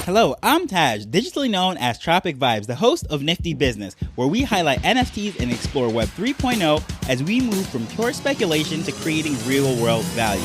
Hello, I'm Taj, digitally known as Tropic Vibes, the host of Nifty Business, where we highlight NFTs and explore Web 3.0 as we move from pure speculation to creating real-world value.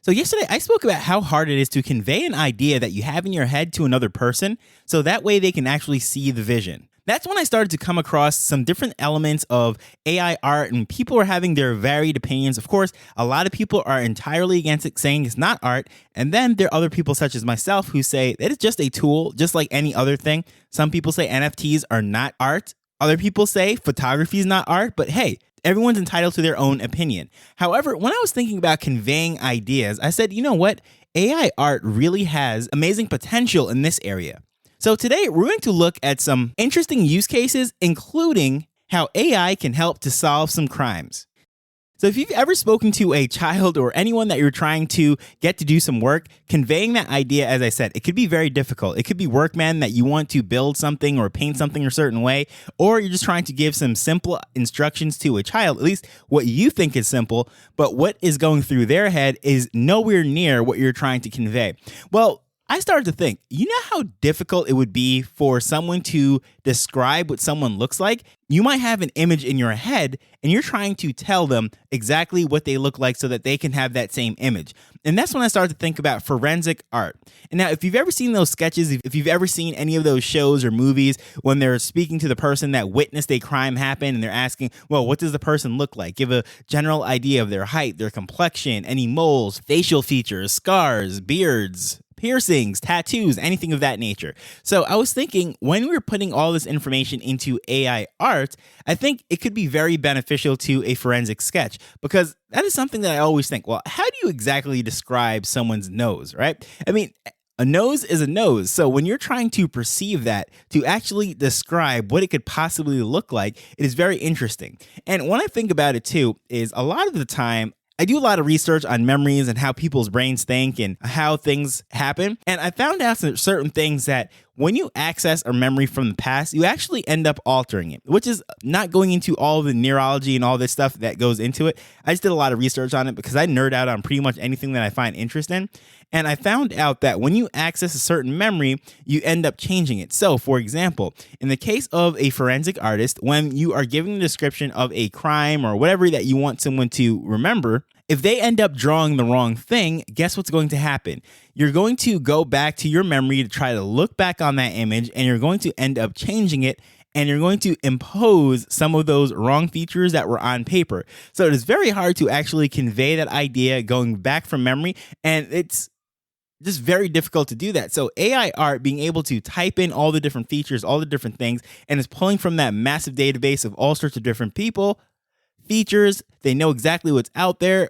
So yesterday, I spoke about how hard it is to convey an idea that you have in your head to another person, so that way they can actually see the vision. That's when I started to come across some different elements of AI art, and people are having their varied opinions. Of course, a lot of people are entirely against it, saying it's not art. And then there are other people such as myself who say that it's just a tool, just like any other thing. Some people say NFTs are not art. Other people say photography is not art, but hey, everyone's entitled to their own opinion. However, when I was thinking about conveying ideas, I said, you know what? AI art really has amazing potential in this area. So today, we're going to look at some interesting use cases, including how AI can help to solve some crimes. So if you've ever spoken to a child or anyone that you're trying to get to do some work, conveying that idea, as I said, it could be very difficult. It could be workman that you want to build something or paint something a certain way, or you're just trying to give some simple instructions to a child, at least what you think is simple, but what is going through their head is nowhere near what you're trying to convey. Well, I started to think, you know how difficult it would be for someone to describe what someone looks like? You might have an image in your head and you're trying to tell them exactly what they look like so that they can have that same image. And that's when I started to think about forensic art. And now, if you've ever seen those sketches, if you've ever seen any of those shows or movies when they're speaking to the person that witnessed a crime happen and they're asking, well, what does the person look like? Give a general idea of their height, their complexion, any moles, facial features, scars, beards, piercings, tattoos, anything of that nature. So I was thinking, when we're putting all this information into AI art, I think it could be very beneficial to a forensic sketch, because that is something that I always think, well, how do you exactly describe someone's nose, right? I mean, a nose is a nose. So when you're trying to perceive that, to actually describe what it could possibly look like, it is very interesting. And when I think about it too, is a lot of the time, I do a lot of research on memories and how people's brains think and how things happen. And I found out certain things that when you access a memory from the past, you actually end up altering it, which is not going into all the neurology and all this stuff that goes into it. I just did a lot of research on it because I nerd out on pretty much anything that I find interest in. And I found out that when you access a certain memory, you end up changing it. So, for example, in the case of a forensic artist, when you are giving the description of a crime or whatever that you want someone to remember, if they end up drawing the wrong thing, guess what's going to happen? You're going to go back to your memory to try to look back on that image, and you're going to end up changing it, and you're going to impose some of those wrong features that were on paper. So it is very hard to actually convey that idea going back from memory, and it's just very difficult to do that. So AI art being able to type in all the different features, all the different things, and is pulling from that massive database of all sorts of different people, features, they know exactly what's out there.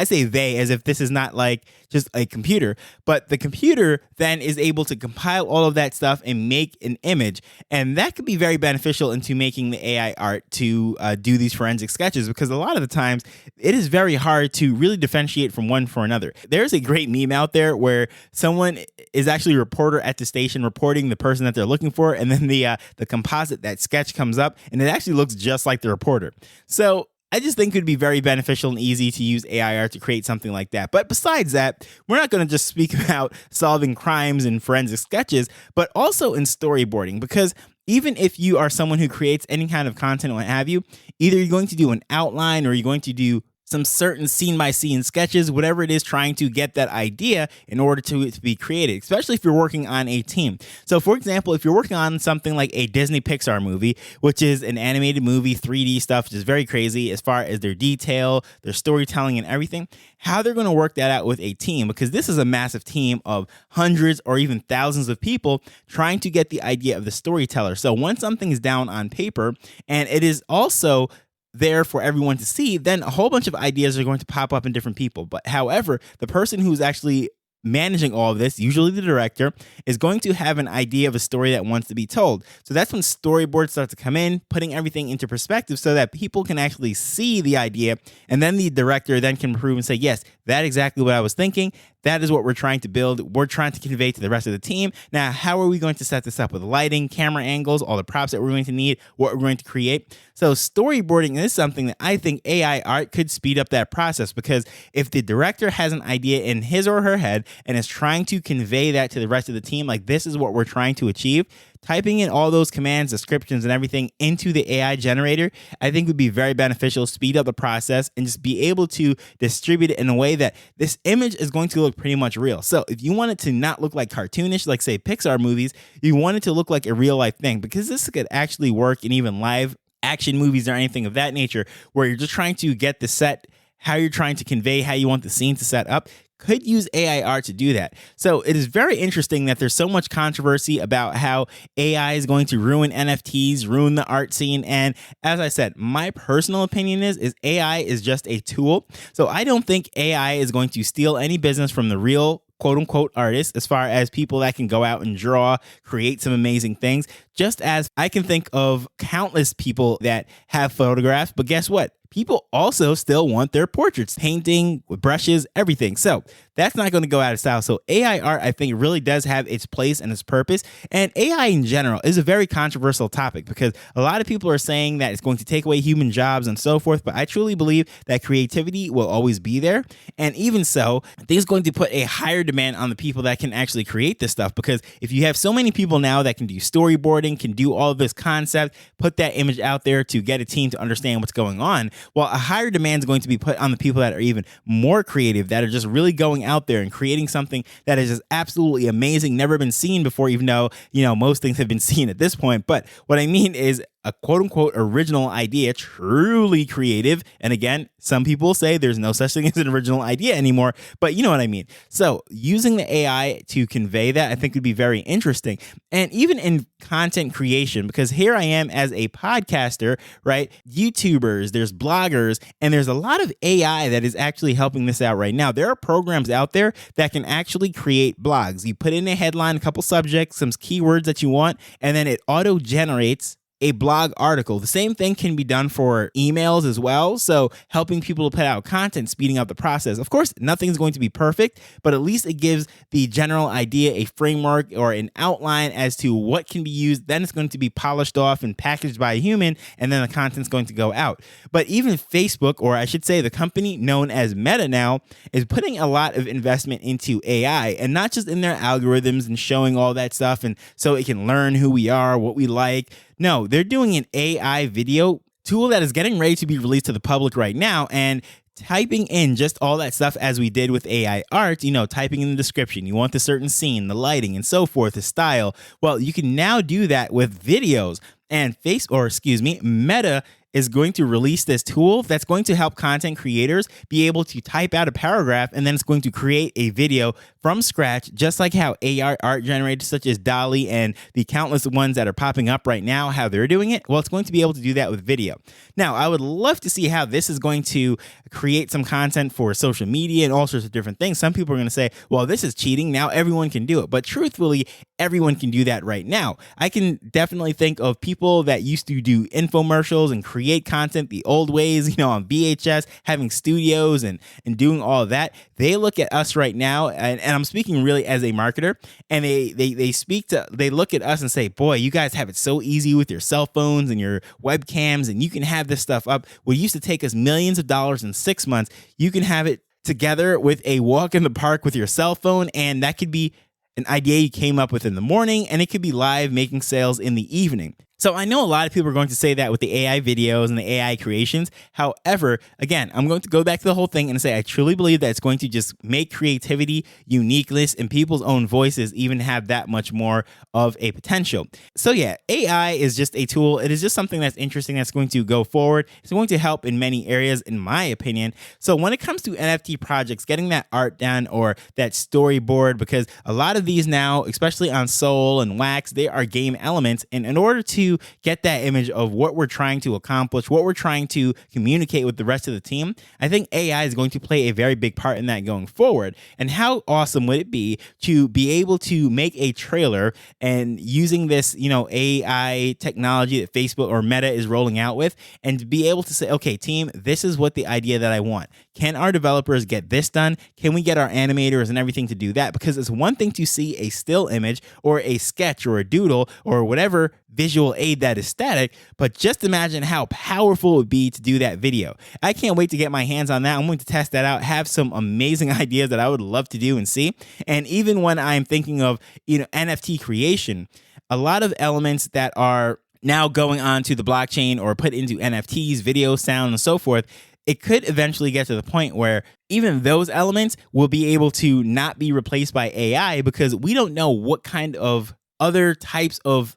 I say they as if this is not like just a computer, but the computer then is able to compile all of that stuff and make an image. And that could be very beneficial into making the AI art to do these forensic sketches, because a lot of the times it is very hard to really differentiate from one for another. There's a great meme out there where someone is actually a reporter at the station reporting the person that they're looking for, and then the composite, that sketch comes up, and it actually looks just like the reporter. So I just think it would be very beneficial and easy to use AI art to create something like that. But besides that, we're not going to just speak about solving crimes in forensic sketches, but also in storyboarding, because even if you are someone who creates any kind of content or what have you, either you're going to do an outline or you're going to do some certain scene-by-scene sketches, whatever it is, trying to get that idea in order to it to be created, especially if you're working on a team. So, for example, if you're working on something like a Disney Pixar movie, which is an animated movie, 3D stuff, which is very crazy as far as their detail, their storytelling, and everything, how they're going to work that out with a team, because this is a massive team of hundreds or even thousands of people trying to get the idea of the storyteller. So once something is down on paper and it is also there for everyone to see, then a whole bunch of ideas are going to pop up in different people. But however, the person who's actually managing all of this, usually the director, is going to have an idea of a story that wants to be told. So that's when storyboards start to come in, putting everything into perspective so that people can actually see the idea, and then the director then can prove and say, yes, That's exactly what I was thinking. That is what we're trying to build. We're trying to convey to the rest of the team. Now, how are we going to set this up with lighting, camera angles, all the props that we're going to need, what we're going to create? So storyboarding is something that I think AI art could speed up that process, because if the director has an idea in his or her head and is trying to convey that to the rest of the team, like this is what we're trying to achieve, typing in all those commands, descriptions, and everything into the AI generator, I think would be very beneficial, speed up the process, and just be able to distribute it in a way that this image is going to look pretty much real. So if you want it to not look like cartoonish, like say Pixar movies, you want it to look like a real life thing, because this could actually work in even live action movies or anything of that nature, where you're just trying to get the set, how you're trying to convey how you want the scene to set up, could use AI art to do that. So it is very interesting that there's so much controversy about how AI is going to ruin NFTs, ruin the art scene. And as I said, my personal opinion is AI is just a tool. So I don't think AI is going to steal any business from the real quote unquote artists, as far as people that can go out and draw, create some amazing things. Just as I can think of countless people that have photographs, but guess what? People also still want their portraits, painting with brushes, everything. So that's not going to go out of style. So AI art, I think, really does have its place and its purpose. And AI in general is a very controversial topic, because a lot of people are saying that it's going to take away human jobs and so forth. But I truly believe that creativity will always be there. And even so, I think it's going to put a higher demand on the people that can actually create this stuff. Because if you have so many people now that can do storyboarding, can do all of this concept, put that image out there to get a team to understand what's going on, well, a higher demand is going to be put on the people that are even more creative, that are just really going out there and creating something that is just absolutely amazing, never been seen before, even though, most things have been seen at this point. But what I mean is a quote unquote original idea, truly creative. And again, some people say there's no such thing as an original idea anymore, but you know what I mean. So using the AI to convey that, I think would be very interesting. And even in content creation, because here I am as a podcaster, right? YouTubers, there's bloggers, and there's a lot of AI that is actually helping this out right now. There are programs out there that can actually create blogs. You put in a headline, a couple subjects, some keywords that you want, and then it auto generates a blog article. The same thing can be done for emails as well. So helping people to put out content, speeding up the process. Of course, nothing's going to be perfect, but at least it gives the general idea a framework or an outline as to what can be used. Then it's going to be polished off and packaged by a human, and then the content's going to go out. But even Facebook, or I should say the company known as Meta now, is putting a lot of investment into AI, and not just in their algorithms and showing all that stuff, and so it can learn who we are, what we like. No, they're doing an AI video tool that is getting ready to be released to the public right now, and typing in just all that stuff as we did with AI art, typing in the description, you want the certain scene, the lighting, and so forth, the style. Well, you can now do that with videos. And Meta is going to release this tool that's going to help content creators be able to type out a paragraph, and then it's going to create a video from scratch, just like how AI art generators such as DALL-E and the countless ones that are popping up right now, how they're doing it. Well, it's going to be able to do that with video. Now, I would love to see how this is going to create some content for social media and all sorts of different things. Some people are going to say, well, this is cheating. Now everyone can do it. But truthfully, everyone can do that right now. I can definitely think of people that used to do infomercials and create content the old ways, on VHS, having studios and doing all of that. They look at us right now, and I'm speaking really as a marketer, and they look at us and say, boy, you guys have it so easy with your cell phones and your webcams, and you can have this stuff up. What used to take us millions of dollars in 6 months, you can have it together with a walk in the park with your cell phone, and that could be an idea you came up with in the morning, and it could be live making sales in the evening. So I know a lot of people are going to say that with the AI videos and the AI creations. However, again, I'm going to go back to the whole thing and say I truly believe that it's going to just make creativity, uniqueness, and people's own voices even have that much more of a potential. So yeah, AI is just a tool. It is just something that's interesting that's going to go forward. It's going to help in many areas, in my opinion. So when it comes to NFT projects, getting that art done or that storyboard, because a lot of these now, especially on Soul and Wax, they are game elements. And in order to get that image of what we're trying to accomplish, what we're trying to communicate with the rest of the team, I think AI is going to play a very big part in that going forward. And how awesome would it be to be able to make a trailer and using this, AI technology that Facebook or Meta is rolling out with, and to be able to say, okay, team, this is what the idea that I want. can our developers get this done? Can we get our animators and everything to do that? Because it's one thing to see a still image or a sketch or a doodle or whatever visual aid that is static, but just imagine how powerful it would be to do that video. I can't wait to get my hands on that. I'm going to test that out, have some amazing ideas that I would love to do and see. And even when I'm thinking of, NFT creation, a lot of elements that are now going on to the blockchain or put into NFTs, video, sound, and so forth, it could eventually get to the point where even those elements will be able to not be replaced by AI, because we don't know what kind of other types of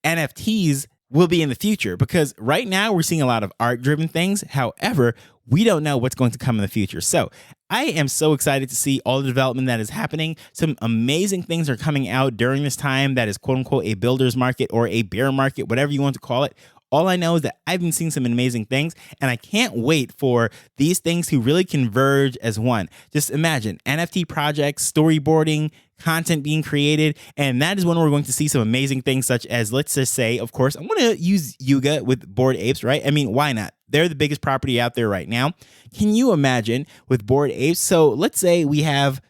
NFTs will be in the future. Because right now we're seeing a lot of art driven things. However, we don't know what's going to come in the future. So I am so excited to see all the development that is happening. Some amazing things are coming out during this time that is quote unquote a builder's market or a bear market, whatever you want to call it. All I know is that I've been seeing some amazing things, and I can't wait for these things to really converge as one. Just imagine NFT projects, storyboarding, content being created, and that is when we're going to see some amazing things, such as, let's just say, of course, I'm going to use Yuga with Bored Apes, right? I mean, why not? They're the biggest property out there right now. Can you imagine with Bored Apes? So let's say we have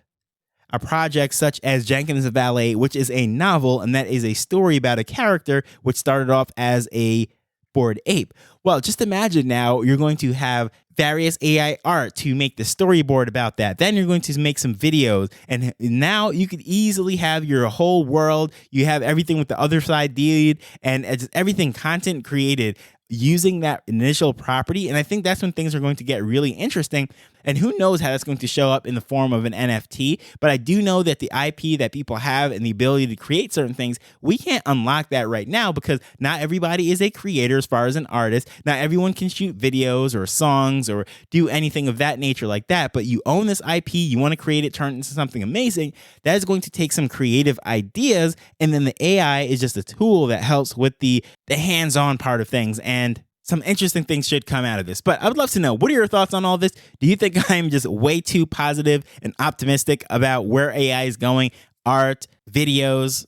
a project such as Jenkins the Valet, which is a novel, and that is a story about a character which started off as a Bored Ape. Well, just imagine now you're going to have various AI art to make the storyboard about that. Then you're going to make some videos, and now you could easily have your whole world. You have everything with the other side deed, and it's everything content created using that initial property. And I think that's when things are going to get really interesting. And who knows how that's going to show up in the form of an NFT. But I do know that the IP that people have and the ability to create certain things, we can't unlock that right now, because not everybody is a creator as far as an artist. Not everyone can shoot videos or songs or do anything of that nature like that. But you own this IP, you want to create it, turn it into something amazing. That is going to take some creative ideas. And then the AI is just a tool that helps with the hands-on part of things. And some interesting things should come out of this. But I would love to know, what are your thoughts on all this? Do you think I'm just way too positive and optimistic about where AI is going, art, videos,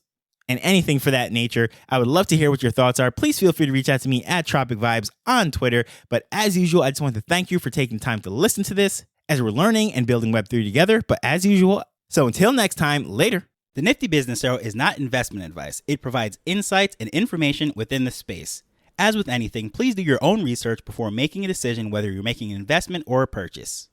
and anything for that nature? I would love to hear what your thoughts are. Please feel free to reach out to me at Tropic Vibes on Twitter. But as usual, I just want to thank you for taking time to listen to this as we're learning and building Web3 together. But as usual, so until next time, later. The Nifty Business Show is not investment advice. It provides insights and information within the space. As with anything, please do your own research before making a decision whether you're making an investment or a purchase.